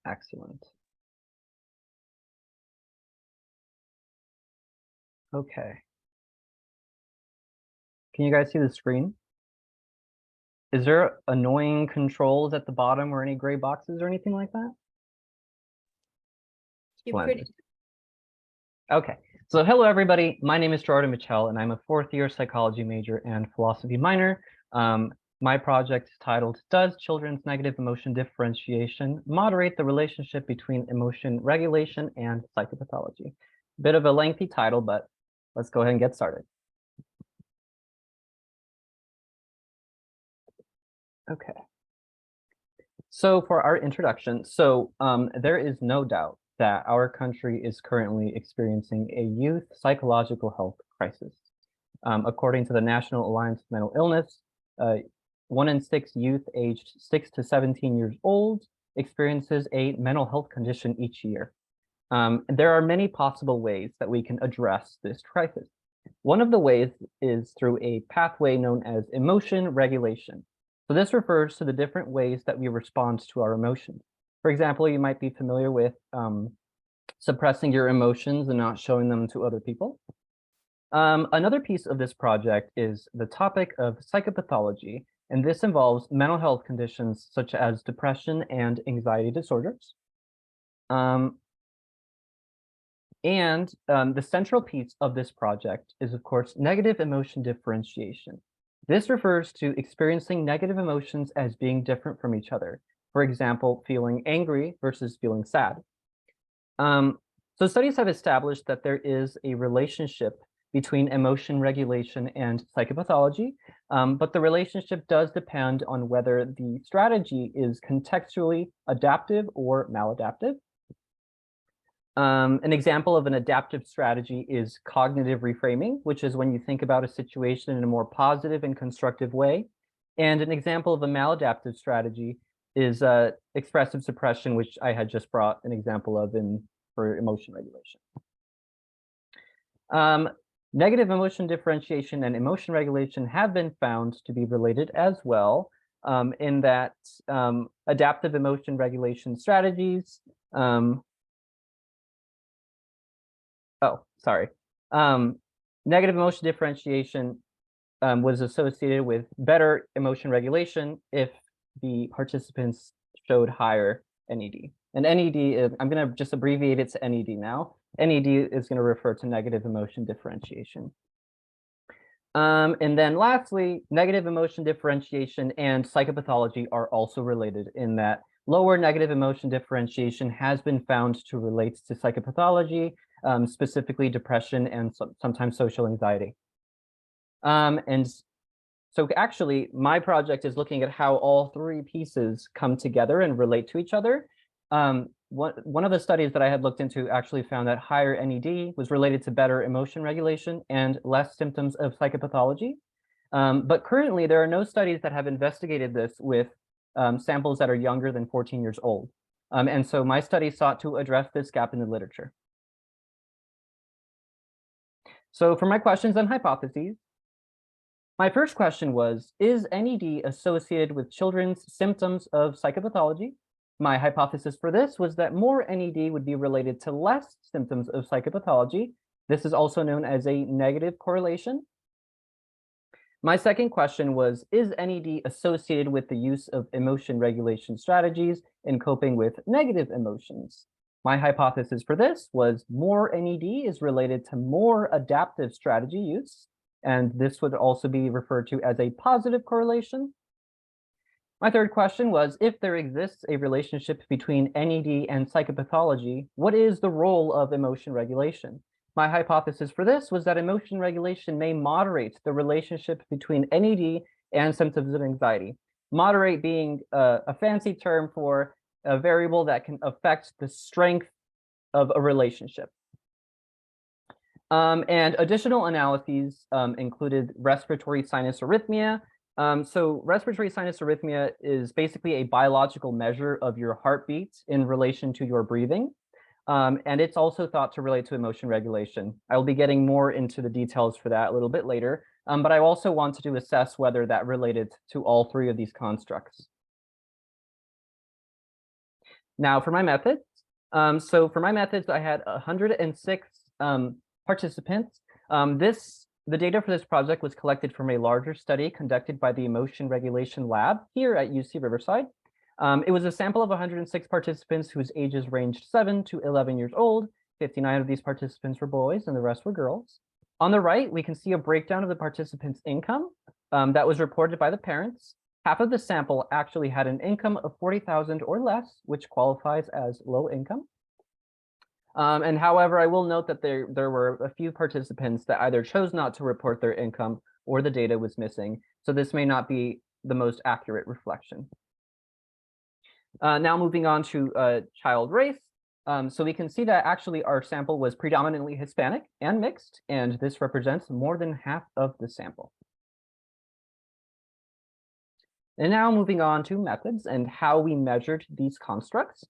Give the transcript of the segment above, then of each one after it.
Excellent. Okay. Can you guys see the screen? Is there annoying controls at the bottom or any gray boxes or anything like that? You're pretty. Okay. So hello, everybody. My name is Gerardo, and I'm a fourth-year psychology major and philosophy minor. My project is titled, Does Children's Negative Emotion Differentiation Moderate the Relationship Between Emotion Regulation and Psychopathology? Bit of a lengthy title, but let's go ahead and get started. Okay. So for our introduction, there is no doubt that our country is currently experiencing a youth psychological health crisis. According to the National Alliance of Mental Illness, 1 in 6 youth aged 6 to 17 years old experiences a mental health condition each year. There are many possible ways that we can address this crisis. One of the ways is through a pathway known as emotion regulation. So this refers to the different ways that we respond to our emotions. For example, you might be familiar with suppressing your emotions and not showing them to other people. Another piece of this project is the topic of psychopathology, and this involves mental health conditions such as depression and anxiety disorders. The central piece of this project is, of course, negative emotion differentiation. This refers to experiencing negative emotions as being different from each other. For example, feeling angry versus feeling sad. So studies have established that there is a relationship between emotion regulation and psychopathology, but the relationship does depend on whether the strategy is contextually adaptive or maladaptive. An example of an adaptive strategy is cognitive reframing, which is when you think about a situation in a more positive and constructive way. And an example of a maladaptive strategy is expressive suppression, which I had just brought an example of for emotion regulation. Negative emotion differentiation and emotion regulation have been found to be related as well, in that adaptive emotion regulation strategies, negative emotion differentiation was associated with better emotion regulation if the participants showed higher NED. And NED, I'm going to just abbreviate it to NED now. NED is going to refer to negative emotion differentiation. And then lastly, negative emotion differentiation and psychopathology are also related in that lower negative emotion differentiation has been found to relate to psychopathology, specifically depression and sometimes social anxiety. And so actually, my project is looking at how all three pieces come together and relate to each other. One of the studies that I had looked into actually found that higher NED was related to better emotion regulation and less symptoms of psychopathology. But currently, there are no studies that have investigated this with samples that are younger than 14 years old. And so my study sought to address this gap in the literature. So for my questions and hypotheses, my first question was, is NED associated with children's symptoms of psychopathology? My hypothesis for this was that more NED would be related to less symptoms of psychopathology. This is also known as a negative correlation. My second question was, is NED associated with the use of emotion regulation strategies in coping with negative emotions? My hypothesis for this was more NED is related to more adaptive strategy use, and this would also be referred to as a positive correlation. My third question was, if there exists a relationship between NED and psychopathology, what is the role of emotion regulation? My hypothesis for this was that emotion regulation may moderate the relationship between NED and symptoms of anxiety. Moderate being a fancy term for a variable that can affect the strength of a relationship. And additional analyses included respiratory sinus arrhythmia. So respiratory sinus arrhythmia is basically a biological measure of your heartbeat in relation to your breathing. And it's also thought to relate to emotion regulation. I will be getting more into the details for that a little bit later, but I also wanted to assess whether that related to all three of these constructs. Now for my methods. So for my methods, I had 106 participants. The data for this project was collected from a larger study conducted by the Emotion Regulation Lab here at UC Riverside. It was a sample of 106 participants whose ages ranged 7 to 11 years old. 59 of these participants were boys and the rest were girls. On the right, we can see a breakdown of the participants' income that was reported by the parents. Half of the sample actually had an income of 40,000 or less, which qualifies as low income. And however, I will note that there were a few participants that either chose not to report their income or the data was missing. So this may not be the most accurate reflection. Now moving on to child race. So we can see that actually our sample was predominantly Hispanic and mixed, and this represents more than half of the sample. And now moving on to methods and how we measured these constructs.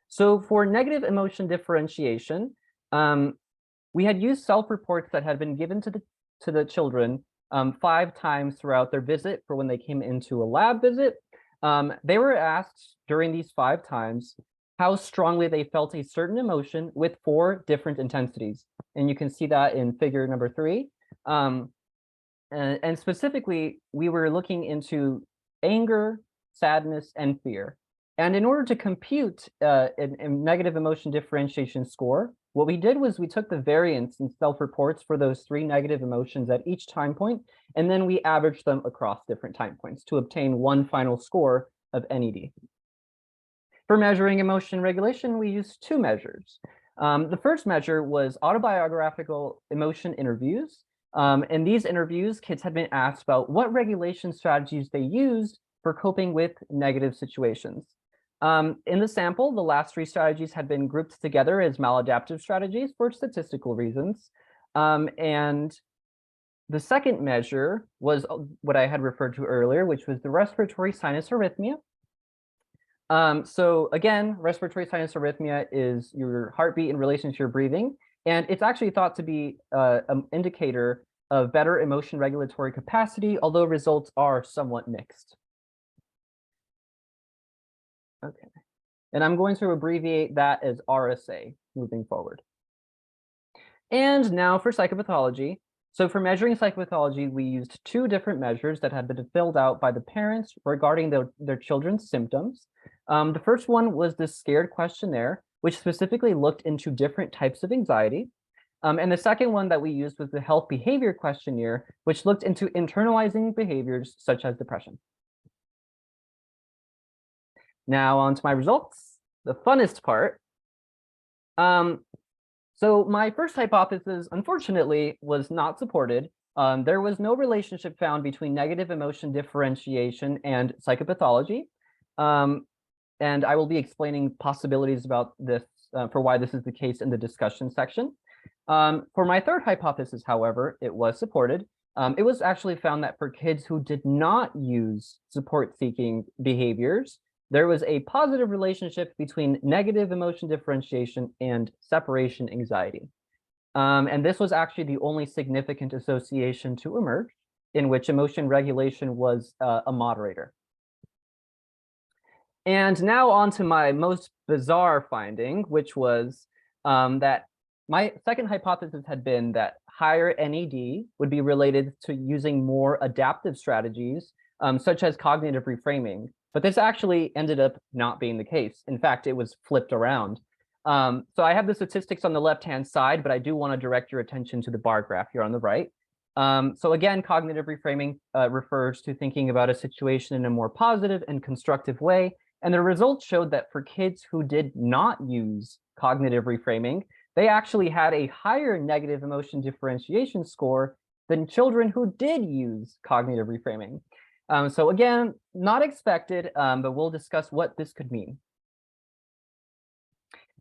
So for negative emotion differentiation, we had used self-reports that had been given to the children 5 times throughout their visit for when they came into a lab visit. They were asked during these 5 times how strongly they felt a certain emotion with 4 different intensities. And you can see that in figure number 3. And specifically, we were looking into anger, sadness, and fear. And in order to compute a negative emotion differentiation score, what we did was we took the variance in self-reports for those 3 negative emotions at each time point, and then we averaged them across different time points to obtain one final score of NED. For measuring emotion regulation, we used 2 measures. The first measure was autobiographical emotion interviews. In these interviews, kids had been asked about what regulation strategies they used for coping with negative situations. In the sample, the last 3 strategies had been grouped together as maladaptive strategies for statistical reasons. And the second measure was what I had referred to earlier, which was the respiratory sinus arrhythmia. So again, respiratory sinus arrhythmia is your heartbeat in relation to your breathing. And it's actually thought to be an indicator of better emotion regulatory capacity, although results are somewhat mixed. Okay, and I'm going to abbreviate that as RSA moving forward. And now for psychopathology. So for measuring psychopathology, we used 2 different measures that had been filled out by the parents regarding their children's symptoms. The first one was the SCARED questionnaire, which specifically looked into different types of anxiety. And the second one that we used was the health behavior questionnaire, which looked into internalizing behaviors such as depression. Now on to my results, the funnest part. So my first hypothesis, unfortunately, was not supported. There was no relationship found between negative emotion differentiation and psychopathology. And I will be explaining possibilities about this for why this is the case in the discussion section. For my third hypothesis, however, it was supported. It was actually found that for kids who did not use support-seeking behaviors, there was a positive relationship between negative emotion differentiation and separation anxiety. And this was actually the only significant association to emerge in which emotion regulation was a moderator. And now on to my most bizarre finding, which was that my second hypothesis had been that higher NED would be related to using more adaptive strategies, such as cognitive reframing. But this actually ended up not being the case. In fact, it was flipped around. So I have the statistics on the left-hand side, but I do want to direct your attention to the bar graph here on the right. So again, cognitive reframing refers to thinking about a situation in a more positive and constructive way. And the results showed that for kids who did not use cognitive reframing, they actually had a higher negative emotion differentiation score than children who did use cognitive reframing. So again, not expected, but we'll discuss what this could mean.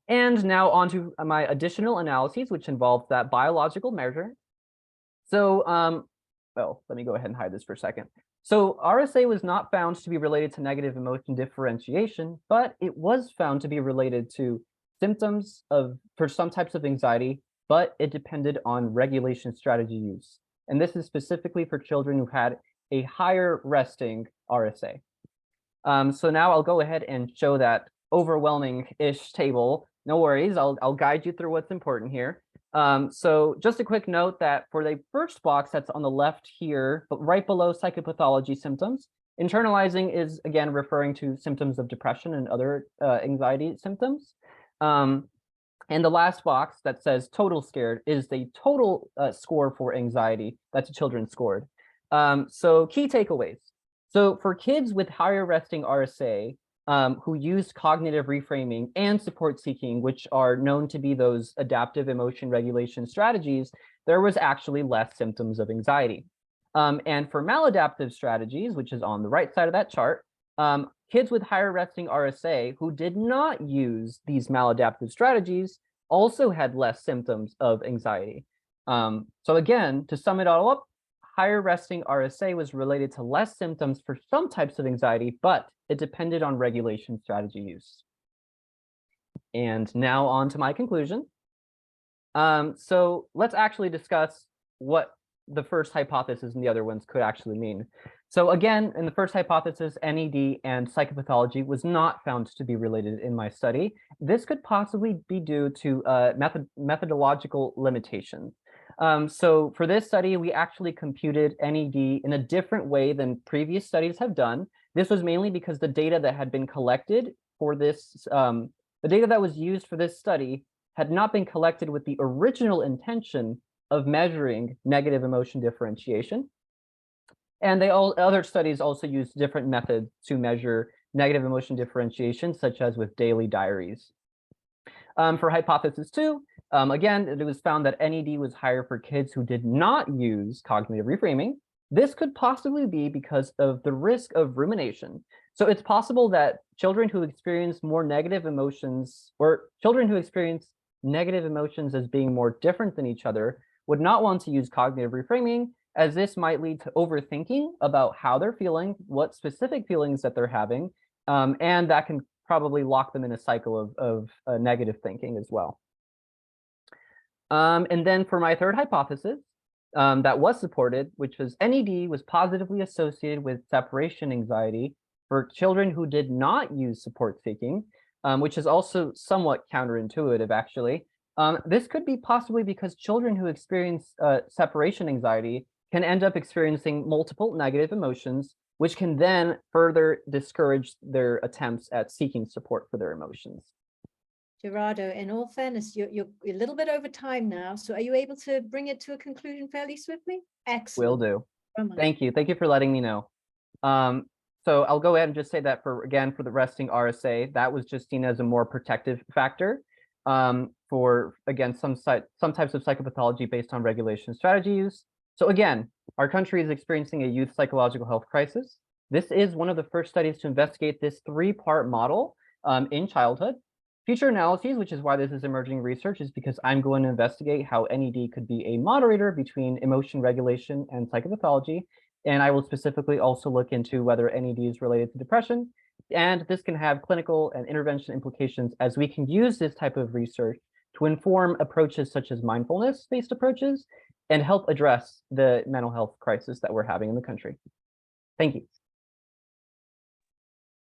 And now on to my additional analyses, which involves that biological measure. So, well, let me go ahead and hide this for a second. So RSA was not found to be related to negative emotion differentiation, but it was found to be related to symptoms for some types of anxiety, but it depended on regulation strategy use. And this is specifically for children who had a higher resting RSA. So now I'll go ahead and show that overwhelming-ish table. No worries, I'll guide you through what's important here. So just a quick note that for the first box that's on the left here, but right below psychopathology symptoms, internalizing is again referring to symptoms of depression and other anxiety symptoms. And the last box that says total scared is the total score for anxiety that the children scored. So key takeaways. So for kids with higher resting RSA who used cognitive reframing and support seeking, which are known to be those adaptive emotion regulation strategies, there was actually less symptoms of anxiety. And for maladaptive strategies, which is on the right side of that chart, kids with higher resting RSA who did not use these maladaptive strategies also had less symptoms of anxiety. So again, to sum it all up, higher resting RSA was related to less symptoms for some types of anxiety, but it depended on regulation strategy use. And now on to my conclusion. So let's actually discuss what the first hypothesis and the other ones could actually mean. So again, in the first hypothesis, NED and psychopathology was not found to be related in my study. This could possibly be due to methodological limitations. So for this study, we actually computed NED in a different way than previous studies have done. This was mainly because the data that had been collected for this, the data that was used for this study had not been collected with the original intention of measuring negative emotion differentiation. And other studies also used different methods to measure negative emotion differentiation, such as with daily diaries. For hypothesis 2, again, it was found that NED was higher for kids who did not use cognitive reframing. This could possibly be because of the risk of rumination. So it's possible that children who experience more negative emotions, or children who experience negative emotions as being more different than each other, would not want to use cognitive reframing, as this might lead to overthinking about how they're feeling, what specific feelings that they're having, and that can probably lock them in a cycle of negative thinking as well. And then for my third hypothesis that was supported, which was NED was positively associated with separation anxiety for children who did not use support seeking, which is also somewhat counterintuitive, actually. This could be possibly because children who experience separation anxiety can end up experiencing multiple negative emotions, which can then further discourage their attempts at seeking support for their emotions. Gerardo, in all fairness, you're a little bit over time now, so are you able to bring it to a conclusion fairly swiftly? Excellent. Will do. Thank you. Thank you for letting me know. So I'll go ahead and just say that for the resting RSA, that was just seen as a more protective factor for, again, some types of psychopathology based on regulation strategy use. So again, our country is experiencing a youth psychological health crisis. This is one of the first studies to investigate this three-part model in childhood. Future analyses, which is why this is emerging research, is because I'm going to investigate how NED could be a moderator between emotion regulation and psychopathology. And I will specifically also look into whether NED is related to depression. And this can have clinical and intervention implications, as we can use this type of research to inform approaches such as mindfulness-based approaches and help address the mental health crisis that we're having in the country. Thank you.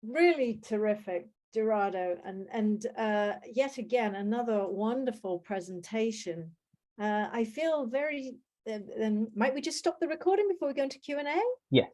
Really terrific, Gerardo, and yet again, another wonderful presentation. I feel very, might we just stop the recording before we go into Q&A? Yes.